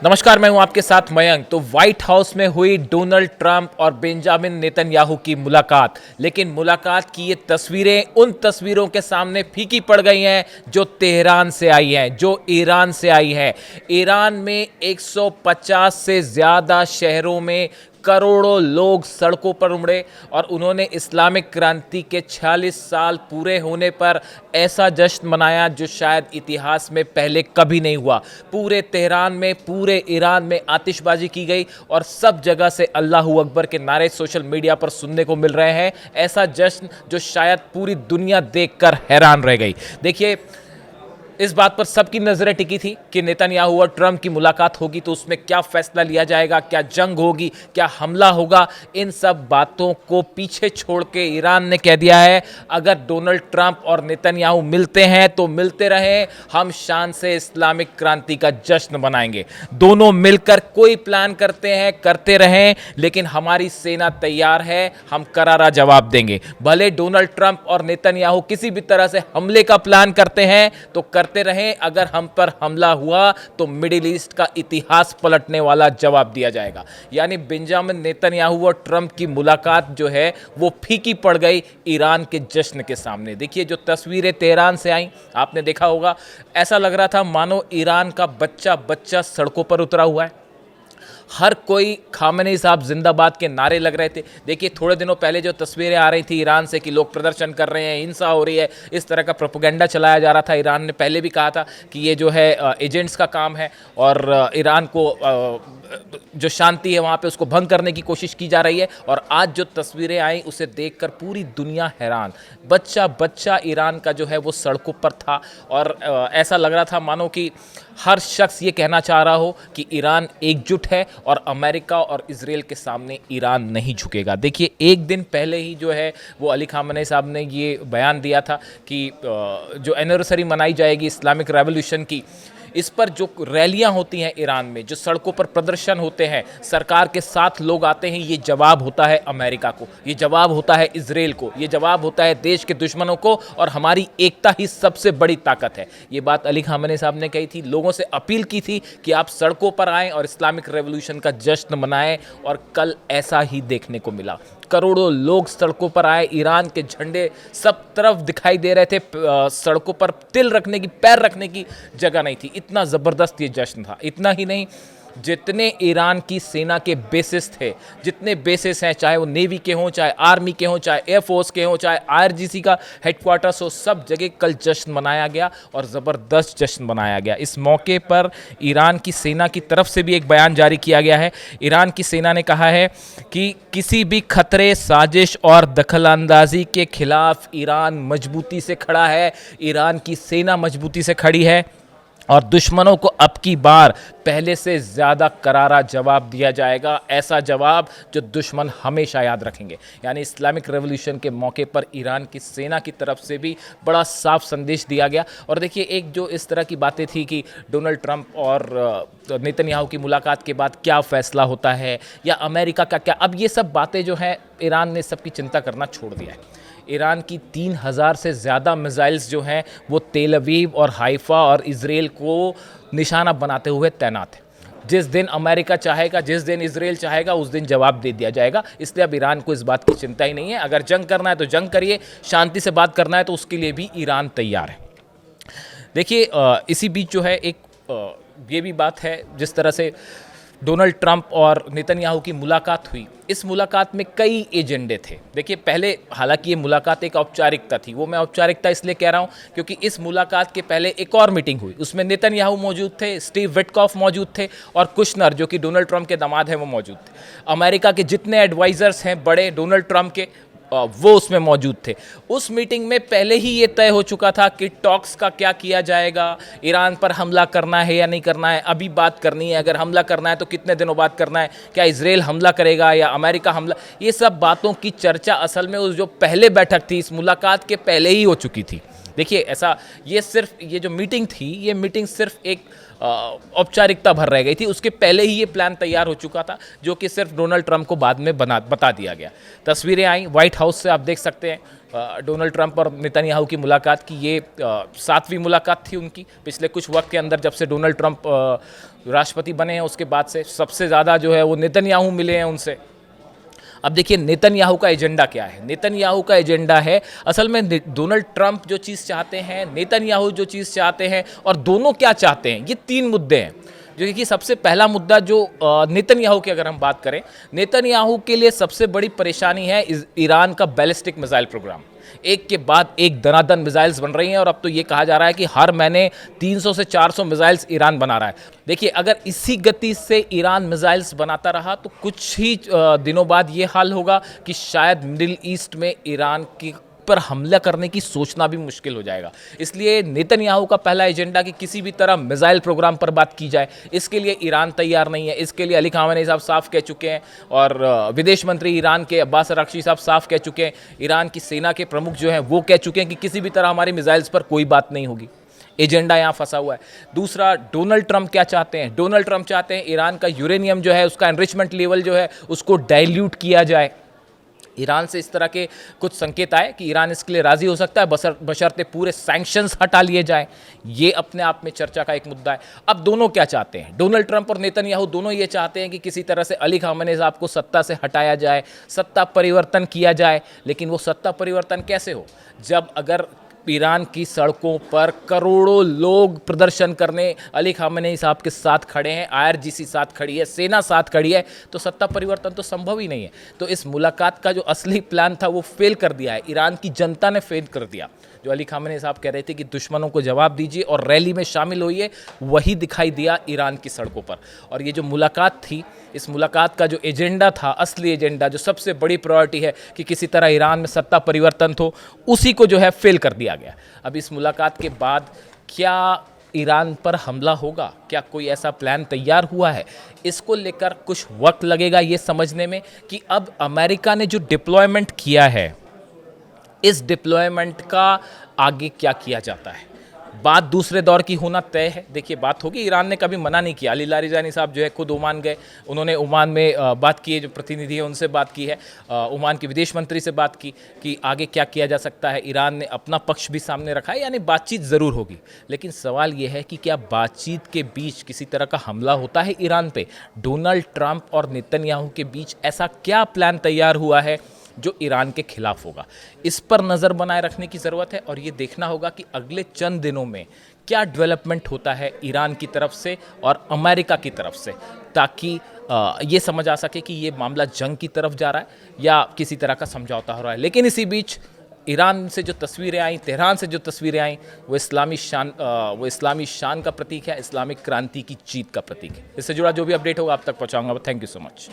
नमस्कार, मैं हूं आपके साथ मयंक। तो व्हाइट हाउस में हुई डोनाल्ड ट्रंप और बेंजामिन नेतन्याहू की मुलाकात, लेकिन मुलाकात की ये तस्वीरें उन तस्वीरों के सामने फीकी पड़ गई हैं जो तेहरान से आई हैं, जो ईरान से आई हैं। ईरान में 150 से ज़्यादा शहरों में करोड़ों लोग सड़कों पर उमड़े और उन्होंने इस्लामिक क्रांति के 46 साल पूरे होने पर ऐसा जश्न मनाया जो शायद इतिहास में पहले कभी नहीं हुआ। पूरे तेहरान में, पूरे ईरान में आतिशबाजी की गई और सब जगह से अल्लाहू अकबर के नारे सोशल मीडिया पर सुनने को मिल रहे हैं। ऐसा जश्न जो शायद पूरी दुनिया देखकर हैरान रह गई। देखिए, इस बात पर सबकी नजरें टिकी थी कि नेतन्याहू और ट्रंप की मुलाकात होगी तो उसमें क्या फैसला लिया जाएगा, क्या जंग होगी, क्या हमला होगा। इन सब बातों को पीछे छोड़ के ईरान ने कह दिया है, अगर डोनाल्ड ट्रंप और नेतन्याहू मिलते हैं तो मिलते रहें, हम शान से इस्लामिक क्रांति का जश्न मनाएंगे। दोनों मिलकर कोई प्लान करते हैं, करते रहें, लेकिन हमारी सेना तैयार है, हम करारा जवाब देंगे। भले डोनाल्ड ट्रंप और नेतन्याहू किसी भी तरह से हमले का प्लान करते हैं तो करते रहें, अगर हम पर हमला हुआ तो मिडिल ईस्ट का इतिहास पलटने वाला जवाब दिया जाएगा। यानी बेंजामिन नेतन्याहू और ट्रंप की मुलाकात जो है वो फीकी पड़ गई ईरान के जश्न के सामने। देखिए, जो तस्वीरें तेहरान से आई, आपने देखा होगा, ऐसा लग रहा था मानो ईरान का बच्चा बच्चा सड़कों पर उतरा हुआ है। हर कोई खामेनी साहब जिंदाबाद के नारे लग रहे थे। देखिए, थोड़े दिनों पहले जो तस्वीरें आ रही थी ईरान से कि लोग प्रदर्शन कर रहे हैं, हिंसा हो रही है, इस तरह का प्रोपेगेंडा चलाया जा रहा था। ईरान ने पहले भी कहा था कि ये जो है एजेंट्स का काम है और ईरान को जो शांति है वहाँ पे उसको भंग करने की कोशिश की जा रही है। और आज जो तस्वीरें आई उसे देखकर पूरी दुनिया हैरान। बच्चा बच्चा ईरान का जो है वो सड़कों पर था और ऐसा लग रहा था मानो कि हर शख्स ये कहना चाह रहा हो कि ईरान एकजुट है और अमेरिका और इजराइल के सामने ईरान नहीं झुकेगा। देखिए, एक दिन पहले ही जो है वो अली खामेनी साहब ने ये बयान दिया था कि जो एनिवर्सरी मनाई जाएगी इस्लामिक रेवोल्यूशन की, इस पर जो रैलियां होती हैं ईरान में, जो सड़कों पर प्रदर्शन होते हैं, सरकार के साथ लोग आते हैं, ये जवाब होता है अमेरिका को, ये जवाब होता है इजराइल को, ये जवाब होता है देश के दुश्मनों को और हमारी एकता ही सबसे बड़ी ताकत है। ये बात अली खामेनी साहब ने कही थी, लोगों से अपील की थी कि आप सड़कों पर आएँ और इस्लामिक रेवोल्यूशन का जश्न मनाएं और कल ऐसा ही देखने को मिला। करोड़ों लोग सड़कों पर आए, ईरान के झंडे सब तरफ दिखाई दे रहे थे, सड़कों पर तिल रखने की, पैर रखने की जगह नहीं थी। इतना ज़बरदस्त ये जश्न था। इतना ही नहीं, जितने ईरान की सेना के बेसिस थे, जितने बेसिस हैं, चाहे वो नेवी के हों, चाहे आर्मी के हों, चाहे एयरफोर्स के हों, चाहे आईआरजीसी का हेडक्वार्टर्स हो, सब जगह कल जश्न मनाया गया और ज़बरदस्त जश्न मनाया गया। इस मौके पर ईरान की सेना की तरफ से भी एक बयान जारी किया गया है। ईरान की सेना ने कहा है कि किसी भी खतरे, साजिश और दखलंदाजी के खिलाफ ईरान मजबूती से खड़ा है, ईरान की सेना मजबूती से खड़ी है और दुश्मनों को अब की बार पहले से ज़्यादा करारा जवाब दिया जाएगा। ऐसा जवाब जो दुश्मन हमेशा याद रखेंगे। यानी इस्लामिक रेवोल्यूशन के मौके पर ईरान की सेना की तरफ से भी बड़ा साफ संदेश दिया गया। और देखिए, एक जो इस तरह की बातें थी कि डोनाल्ड ट्रंप और नेतन्याहू की मुलाकात के बाद क्या फ़ैसला होता है या अमेरिका का क्या, अब ये सब बातें जो हैं ईरान ने सबकी चिंता करना छोड़ दिया है। ईरान की 3000 से ज़्यादा मिसाइल्स जो हैं वो तेल अवीव और हाइफा और इजराइल को निशाना बनाते हुए तैनात है। जिस दिन अमेरिका चाहेगा, जिस दिन इजराइल चाहेगा, उस दिन जवाब दे दिया जाएगा। इसलिए अब ईरान को इस बात की चिंता ही नहीं है। अगर जंग करना है तो जंग करिए, शांति से बात करना है तो उसके लिए भी ईरान तैयार है। देखिए, इसी बीच जो है एक ये भी बात है, जिस तरह से डोनाल्ड ट्रंप और नेतन्याहू की मुलाकात हुई, इस मुलाकात में कई एजेंडे थे। देखिए, पहले हालांकि ये मुलाकात एक औपचारिकता थी, वो मैं औपचारिकता इसलिए कह रहा हूँ क्योंकि इस मुलाकात के पहले एक और मीटिंग हुई, उसमें नेतन्याहू मौजूद थे, स्टीव विटकॉफ मौजूद थे और कुशनर जो कि डोनाल्ड ट्रंप के दामाद हैं वो मौजूद थे। अमेरिका के जितने एडवाइजर्स हैं बड़े डोनाल्ड ट्रंप के, वो उसमें मौजूद थे। उस मीटिंग में पहले ही ये तय हो चुका था कि टॉक्स का क्या किया जाएगा, ईरान पर हमला करना है या नहीं करना है, अभी बात करनी है, अगर हमला करना है तो कितने दिनों बाद करना है, क्या इजराइल हमला करेगा या अमेरिका हमला, ये सब बातों की चर्चा असल में उस जो पहले बैठक थी इस मुलाकात के पहले ही हो चुकी थी। देखिए, ऐसा ये सिर्फ ये जो मीटिंग थी, ये मीटिंग सिर्फ एक औपचारिकता भर रह गई थी, उसके पहले ही ये प्लान तैयार हो चुका था, जो कि सिर्फ डोनाल्ड ट्रंप को बाद में बता दिया गया। तस्वीरें आई व्हाइट हाउस से, आप देख सकते हैं डोनाल्ड ट्रंप और नेतन्याहू की मुलाकात की। ये 7वीं मुलाकात थी उनकी पिछले कुछ वक्त के अंदर, जब से डोनाल्ड ट्रंप राष्ट्रपति बने हैं उसके बाद से सबसे ज़्यादा जो है वो नेतन्याहू मिले हैं उनसे। अब देखिए नेतन्याहू का एजेंडा क्या है। नेतन्याहू का एजेंडा है, असल में डोनाल्ड ट्रंप जो चीज़ चाहते हैं, नेतन्याहू जो चीज़ चाहते हैं, और दोनों क्या चाहते हैं, ये 3 मुद्दे हैं। जो कि सबसे पहला मुद्दा जो नेतन्याहू की अगर हम बात करें, नेतन्याहू के लिए सबसे बड़ी परेशानी है ईरान का बैलिस्टिक मिसाइल प्रोग्राम। एक के बाद एक दनादन मिसाइल्स बन रही हैं, और अब तो ये कहा जा रहा है कि हर महीने 300 से 400 मिसाइल्स ईरान बना रहा है। देखिए अगर इसी गति से ईरान मिसाइल्स बनाता रहा तो कुछ ही दिनों बाद ये हाल होगा कि शायद मिडिल ईस्ट में ईरान की पर हमला करने की सोचना भी मुश्किल हो जाएगा। इसलिए नेतन्याहू का पहला एजेंडा कि किसी भी तरह मिसाइल प्रोग्राम पर बात की जाए, इसके लिए ईरान तैयार नहीं है। इसके लिए अली खामेनी साहब साफ कह चुके हैं, और विदेश मंत्री ईरान के अब्बास अरागची साहब साफ कह चुके हैं, ईरान की सेना के प्रमुख जो हैं वो कह चुके हैं कि किसी भी तरह हमारी मिसाइल्स पर कोई बात नहीं होगी। एजेंडा यहाँ फंसा हुआ है। दूसरा, डोनाल्ड ट्रंप क्या चाहते हैं? डोनाल्ड ट्रंप चाहते हैं ईरान का यूरेनियम जो है, उसका एनरिचमेंट लेवल जो है उसको डाइल्यूट किया जाए। ईरान से इस तरह के कुछ संकेत आए कि ईरान इसके लिए राज़ी हो सकता है, बशर्ते पूरे सैंक्शंस हटा लिए जाएं। ये अपने आप में चर्चा का एक मुद्दा है। अब दोनों क्या चाहते हैं? डोनाल्ड ट्रंप और नेतन्याहू दोनों ये चाहते हैं कि किसी तरह से अली खामेनी साहब को सत्ता से हटाया जाए, सत्ता परिवर्तन किया जाए। लेकिन वो सत्ता परिवर्तन कैसे हो, जब अगर ईरान की सड़कों पर करोड़ों लोग प्रदर्शन करने अली खामेनी साहब के साथ खड़े हैं, आईआरजीसी साथ खड़ी है, सेना साथ खड़ी है, तो सत्ता परिवर्तन तो संभव ही नहीं है। तो इस मुलाकात का जो असली प्लान था वो फेल कर दिया है, ईरान की जनता ने फेल कर दिया। जो अली खामेनी साहब कह रहे थे कि दुश्मनों को जवाब दीजिए और रैली में शामिल होइए, वही दिखाई दिया ईरान की सड़कों पर। और ये जो मुलाकात थी, इस मुलाकात का जो एजेंडा था, असली एजेंडा जो सबसे बड़ी प्रायोरिटी है कि किसी तरह ईरान में सत्ता परिवर्तन हो, उसी को जो है फेल कर दिया गया। अब इस मुलाकात के बाद क्या ईरान पर हमला होगा? क्या कोई ऐसा प्लान तैयार हुआ है? इसको लेकर कुछ वक्त लगेगा ये समझने में कि अब अमेरिका ने जो डिप्लॉयमेंट किया है, इस डिप्लॉयमेंट का आगे क्या किया जाता है। बात दूसरे दौर की होना तय है। देखिए बात होगी, ईरान ने कभी मना नहीं किया। अली लारिजानी साहब जो है खुद ओमान गए, उन्होंने ओमान में बात की है, जो प्रतिनिधि है उनसे बात की है, ओमान के विदेश मंत्री से बात की कि आगे क्या किया जा सकता है। ईरान ने अपना पक्ष भी सामने रखा है, यानी बातचीत ज़रूर होगी। लेकिन सवाल ये है कि क्या बातचीत के बीच किसी तरह का हमला होता है ईरान पे? डोनाल्ड ट्रंप और नेतन्याहू के बीच ऐसा क्या प्लान तैयार हुआ है जो ईरान के खिलाफ होगा? इस पर नज़र बनाए रखने की ज़रूरत है, और ये देखना होगा कि अगले चंद दिनों में क्या डेवलपमेंट होता है ईरान की तरफ से और अमेरिका की तरफ से, ताकि ये समझ आ सके कि ये मामला जंग की तरफ जा रहा है या किसी तरह का समझौता हो रहा है। लेकिन इसी बीच ईरान से जो तस्वीरें आई, तेहरान से जो तस्वीरें आई, वो इस्लामी शान का प्रतीक है, इस्लामिक क्रांति की जीत का प्रतीक है। इससे जुड़ा जो भी अपडेट होगा आप तक पहुँचाऊँगा। Thank you so much.